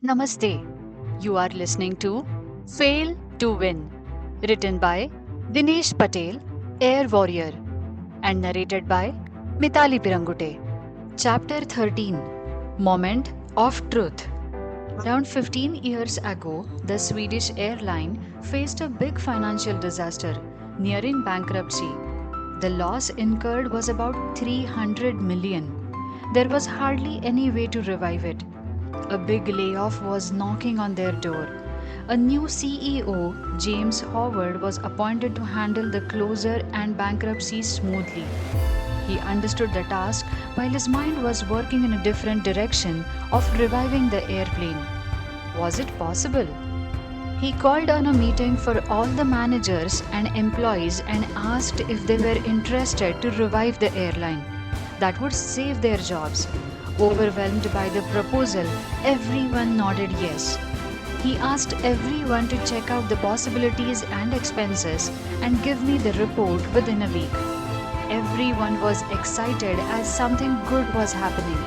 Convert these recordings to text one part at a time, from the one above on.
Namaste. You are listening to Fail to Win, written by Dinesh Patel, Air Warrior, and narrated by Mitali Pirangute. Chapter 13, Moment of Truth. Around 15 years ago, the Swedish airline faced a big financial disaster, nearing bankruptcy. The loss incurred was about 300 million. There was hardly any way to revive it. A big layoff was knocking on their door. A new CEO, James Howard, was appointed to handle the closure and bankruptcy smoothly. He understood the task while his mind was working in a different direction of reviving the airplane. Was it possible? He called on a meeting for all the managers and employees and asked if they were interested to revive the airline. That would save their jobs. Overwhelmed by the proposal, everyone nodded yes. He asked everyone to check out the possibilities and expenses and give me the report within a week. Everyone was excited as something good was happening.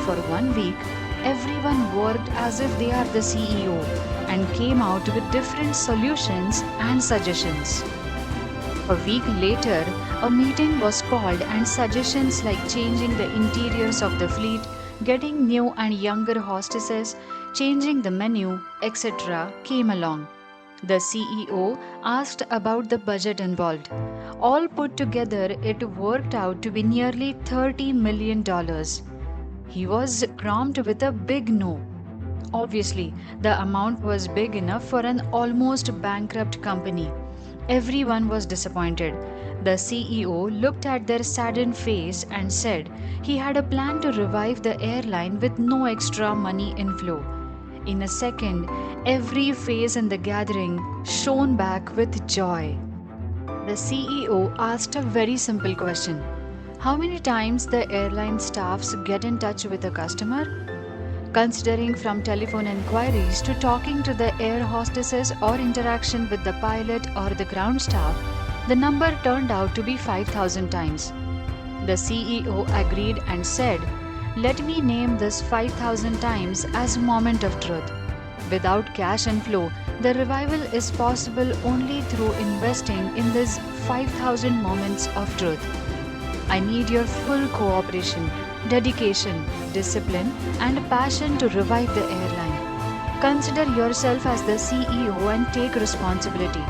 For 1 week, everyone worked as if they are the CEO and came out with different solutions and suggestions. A week later, a meeting was called and suggestions like changing the interiors of the fleet, getting new and younger hostesses, changing the menu, etc. came along. The CEO asked about the budget involved. All put together, it worked out to be nearly $30 million. He was prompt with a big no. Obviously, the amount was big enough for an almost bankrupt company. Everyone was disappointed. The CEO looked at their saddened face and said he had a plan to revive the airline with no extra money inflow. In a second, every face in the gathering shone back with joy. The CEO asked a very simple question. How many times the airline staffs get in touch with a customer? Considering from telephone inquiries to talking to the air hostesses or interaction with the pilot or the ground staff, the number turned out to be 5,000 times. The CEO agreed and said, "Let me name this 5,000 times as moment of truth. Without cash inflow, the revival is possible only through investing in these 5,000 moments of truth. I need your full cooperation, dedication, discipline, and passion to revive the airline. Consider yourself as the CEO and take responsibility.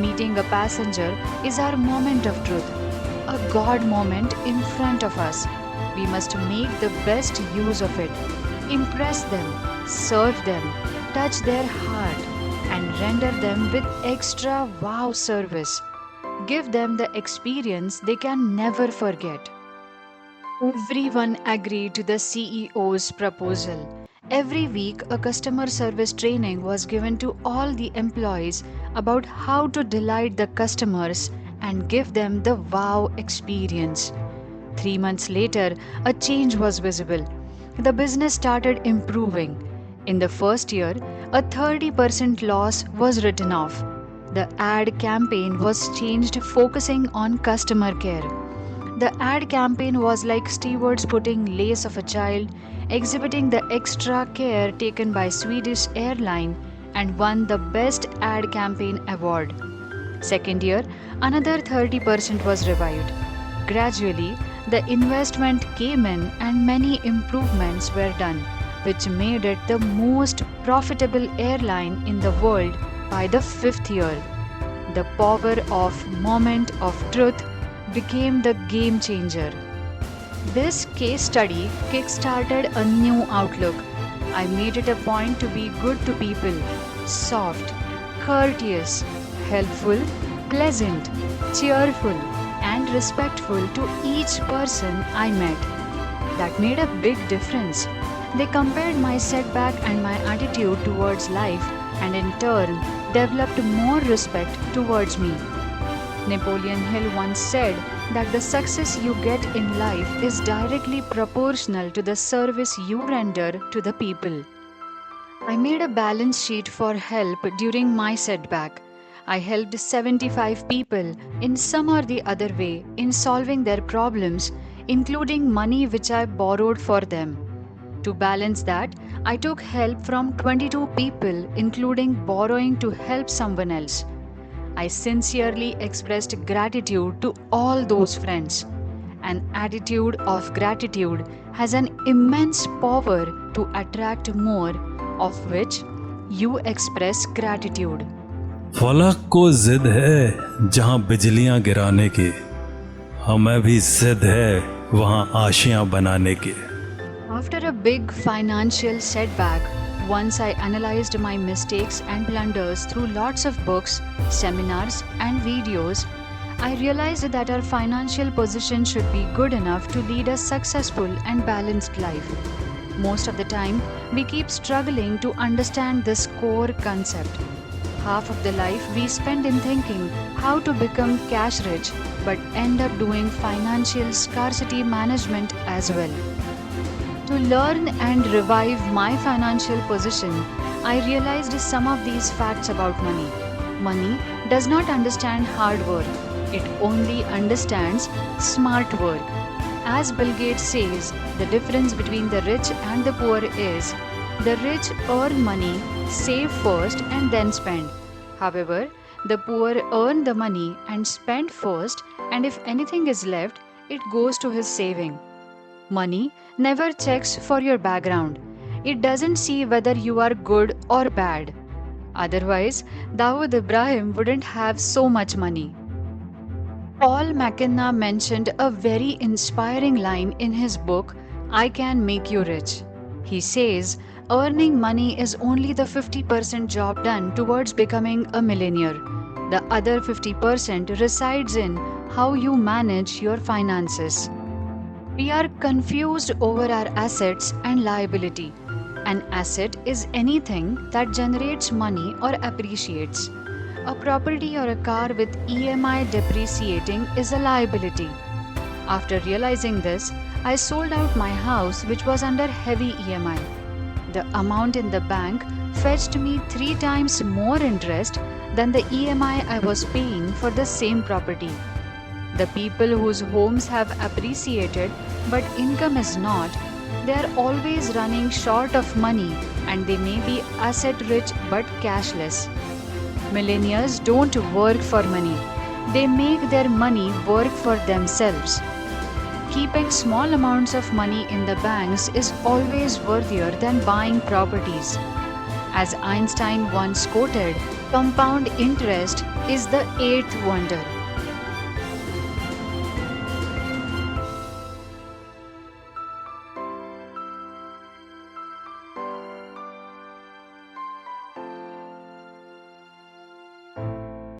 Meeting a passenger is our moment of truth, a God moment in front of us. We must make the best use of it. Impress them, serve them, touch their heart, and render them with extra wow service. Give them the experience they can never forget." Everyone agreed to the CEO's proposal. Every week, a customer service training was given to all the employees about how to delight the customers and give them the wow experience. 3 months later, a change was visible. The business started improving. In the first year, a 30% loss was written off. The ad campaign was changed, focusing on customer care. The ad campaign was like stewards putting lace of a child, exhibiting the extra care taken by Swedish airline, and won the best ad campaign award. Second year, another 30% was revived. Gradually, the investment came in and many improvements were done, which made it the most profitable airline in the world by the fifth year. The power of moment of truth became the game changer. This case study kick-started a new outlook. I made it a point to be good to people, soft, courteous, helpful, pleasant, cheerful, and respectful to each person I met. That made a big difference. They compared my setback and my attitude towards life and in turn developed more respect towards me. Napoleon Hill once said that the success you get in life is directly proportional to the service you render to the people. I made a balance sheet for help during my setback. I helped 75 people in some or the other way in solving their problems, including money which I borrowed for them. To balance that, I took help from 22 people, including borrowing to help someone else. I sincerely expressed gratitude to all those friends. An attitude of gratitude has an immense power to attract more, of which you express gratitude. फलक को जिद है जहां बिजलियां गिराने की, हमें भी जिद है वहां आशियां बनाने की. After a big financial setback, once I analyzed my mistakes and blunders through lots of books, seminars, and videos, I realized that our financial position should be good enough to lead a successful and balanced life. Most of the time, we keep struggling to understand this core concept. Half of the life we spend in thinking how to become cash rich, but end up doing financial scarcity management as well. To learn and revive my financial position, I realized some of these facts about money. Money does not understand hard work, it only understands smart work. As Bill Gates says, the difference between the rich and the poor is the rich earn money, save first, and then spend. However, the poor earn the money and spend first, and if anything is left, it goes to his saving. Money never checks for your background. It doesn't see whether you are good or bad. Otherwise, Dawood Ibrahim wouldn't have so much money. Paul McKenna mentioned a very inspiring line in his book, I Can Make You Rich. He says, earning money is only the 50% job done towards becoming a millionaire. The other 50% resides in how you manage your finances. We are confused over our assets and liability. An asset is anything that generates money or appreciates. A property or a car with EMI depreciating is a liability. After realizing this, I sold out my house, which was under heavy EMI. The amount in the bank fetched me 3 times more interest than the EMI I was paying for the same property. The people whose homes have appreciated but income is not, they are always running short of money and they may be asset rich but cashless. Millionaires don't work for money. They make their money work for themselves. Keeping small amounts of money in the banks is always worthier than buying properties. As Einstein once quoted, compound interest is the eighth wonder.